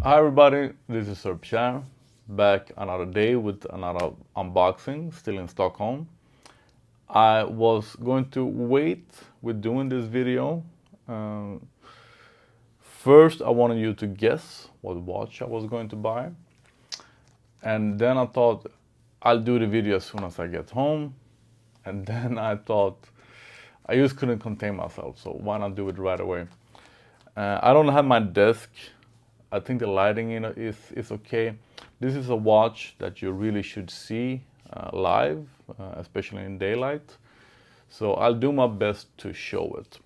Hi everybody, this is Sir Pierre, back another day with another unboxing, still in Stockholm. I was going to wait with doing this video. First, I wanted you to guess what watch I was going to buy. And then I thought I'll do the video as soon as I get home. And then I thought I just couldn't contain myself, so why not do it right away? I don't have my desk. I think the lighting in it is okay. This is a watch that you really should see live, especially in daylight. So I'll do my best to show it.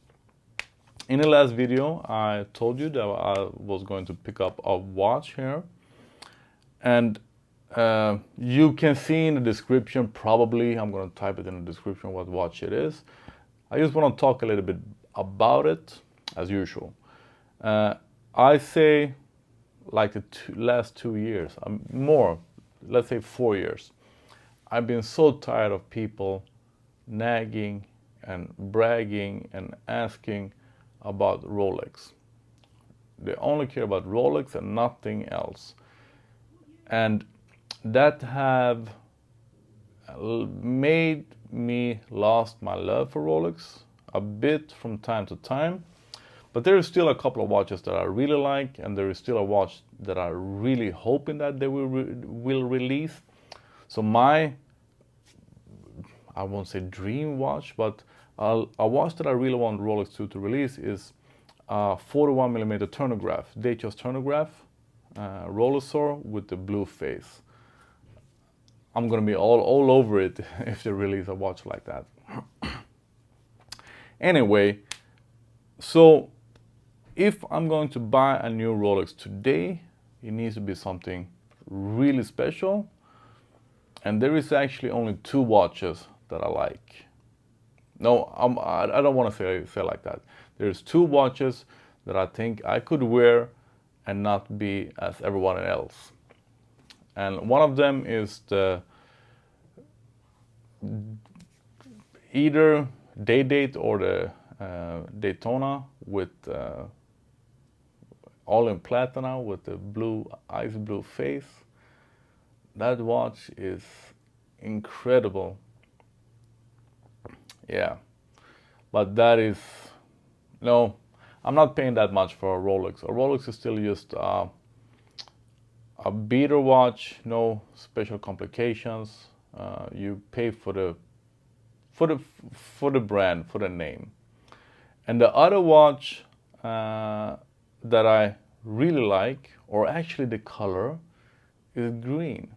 In the last video, I told you that I was going to pick up a watch here. And you can see in the description, probably, I'm going to type it in the description what watch it is. I just want to talk a little bit about it, as usual. I say like the last 2 years, more, let's say 4 years, I've been so tired of people nagging and bragging and asking about Rolex. They only care about Rolex and nothing else. And that have made me lost my love for Rolex a bit from time to time. But there is still a couple of watches that I really like, and there is still a watch that I really hoping that they will release. So my, I won't say dream watch, but a watch that I really want Rolex to release is a 41mm chronograph, Daytona chronograph, Rolex with the blue face. I'm gonna be all over it if they release a watch like that. Anyway, so if I'm going to buy a new Rolex today, it needs to be something really special. And there is actually only 2 watches that I like. No, I don't want to say like that. There's 2 watches that I think I could wear and not be as everyone else. And one of them is the either Day-Date or the Daytona with all in platinum with the blue, ice blue face. That watch is incredible. Yeah, but that is, no, I'm not paying that much for a Rolex. A Rolex is still just a beater watch, no special complications. You pay for the brand, for the name. And the other watch that I really like, or actually the color, is green.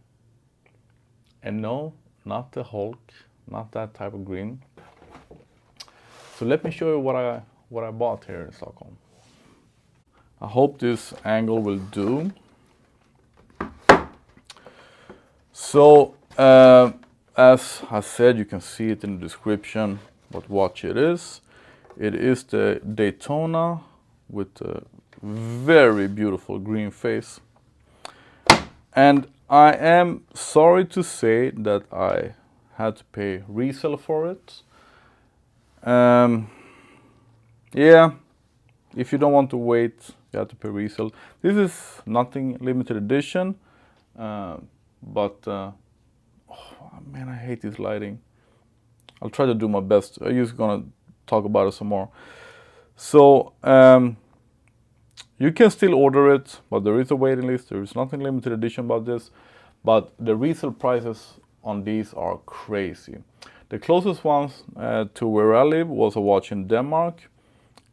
And no, not the Hulk, not that type of green. So let me show you what I bought here in Stockholm. I hope this angle will do. So as I said, you can see it in the description what watch it is. It is the Daytona with a very beautiful green face. And I am sorry to say that I had to pay resale for it. Yeah, if you don't want to wait, you have to pay resale. This is nothing limited edition, but oh man, I hate this lighting. I'll try to do my best. I'm just gonna talk about it some more. So you can still order it, but there is a waiting list. There is nothing limited edition about this, but the resale prices on these are crazy. The closest ones to where I live was a watch in Denmark,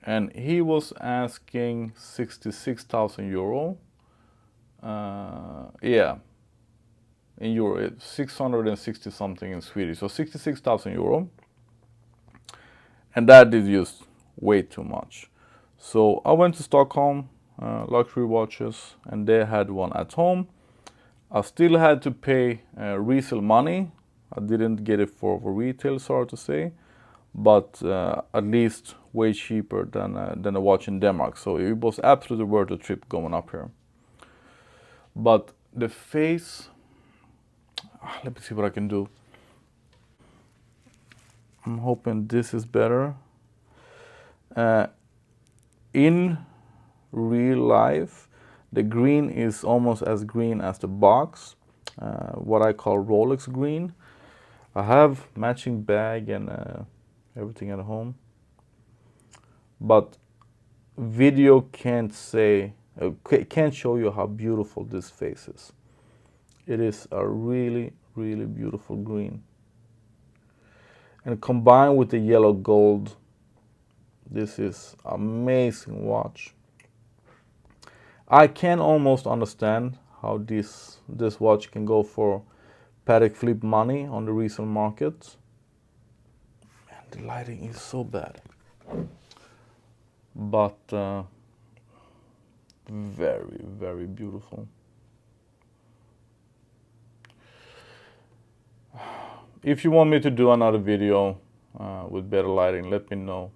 and he was asking 66,000 euro. Yeah, in euro, it's 660 something in Swedish, so 66,000 euro. And that is just way too much. So I went to Stockholm, luxury watches, and they had one at home. I still had to pay resale money. I didn't get it for retail, sorry to say, but at least way cheaper than a watch in Denmark. So it was absolutely worth the trip going up here. But the face, let me see what I can do. I'm hoping this is better. In real life, The green is almost as green as the box, what I call Rolex green. I have matching bag and everything at home, but video can't show you how beautiful this face is. It is a really, really beautiful green. And combined with the yellow gold, this is amazing watch. I can almost understand how this watch can go for Patek Philippe money on the resale market. And the lighting is so bad. But very, very beautiful. If you want me to do another video with better lighting, let me know,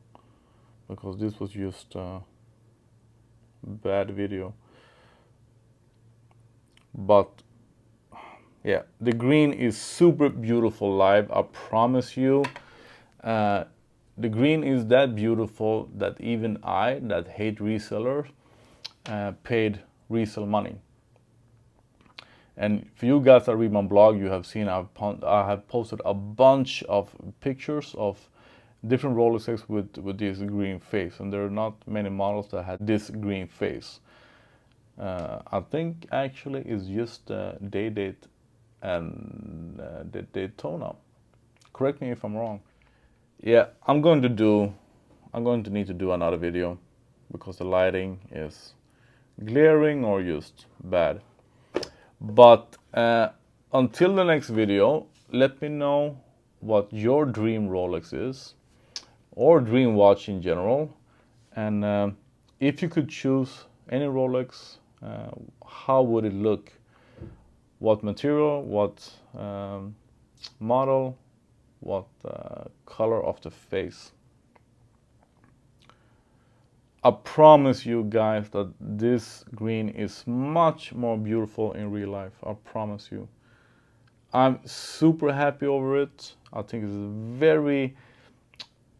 because this was just a bad video. But yeah, the green is super beautiful live, I promise you. The green is that beautiful that even I, that hate resellers, paid resale money. And for you guys that read my blog, you have seen I have posted a bunch of pictures of different Rolexes with this green face, and there are not many models that had this green face. I think actually it's just Day-Date and the Daytona. Correct me if I'm wrong. Yeah, I'm going to need to do another video because the lighting is glaring or just bad. But until the next video, let me know what your dream Rolex is, or dream watch in general. And if you could choose any Rolex, how would it look? What material, what model, what color of the face? I promise you guys that this green is much more beautiful in real life. I promise you. I'm super happy over it. I think it's very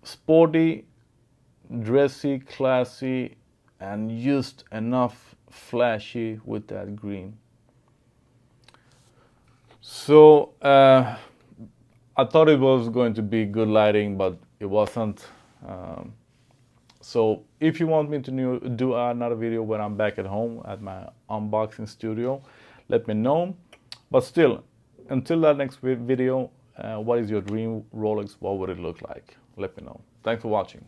sporty, dressy, classy, and just enough flashy with that green. So I thought it was going to be good lighting, but it wasn't. So if you want me to do another video when I'm back at home at my unboxing studio, let me know. But still, until that next video, what is your dream Rolex? What would it look like? Let me know. Thanks for watching.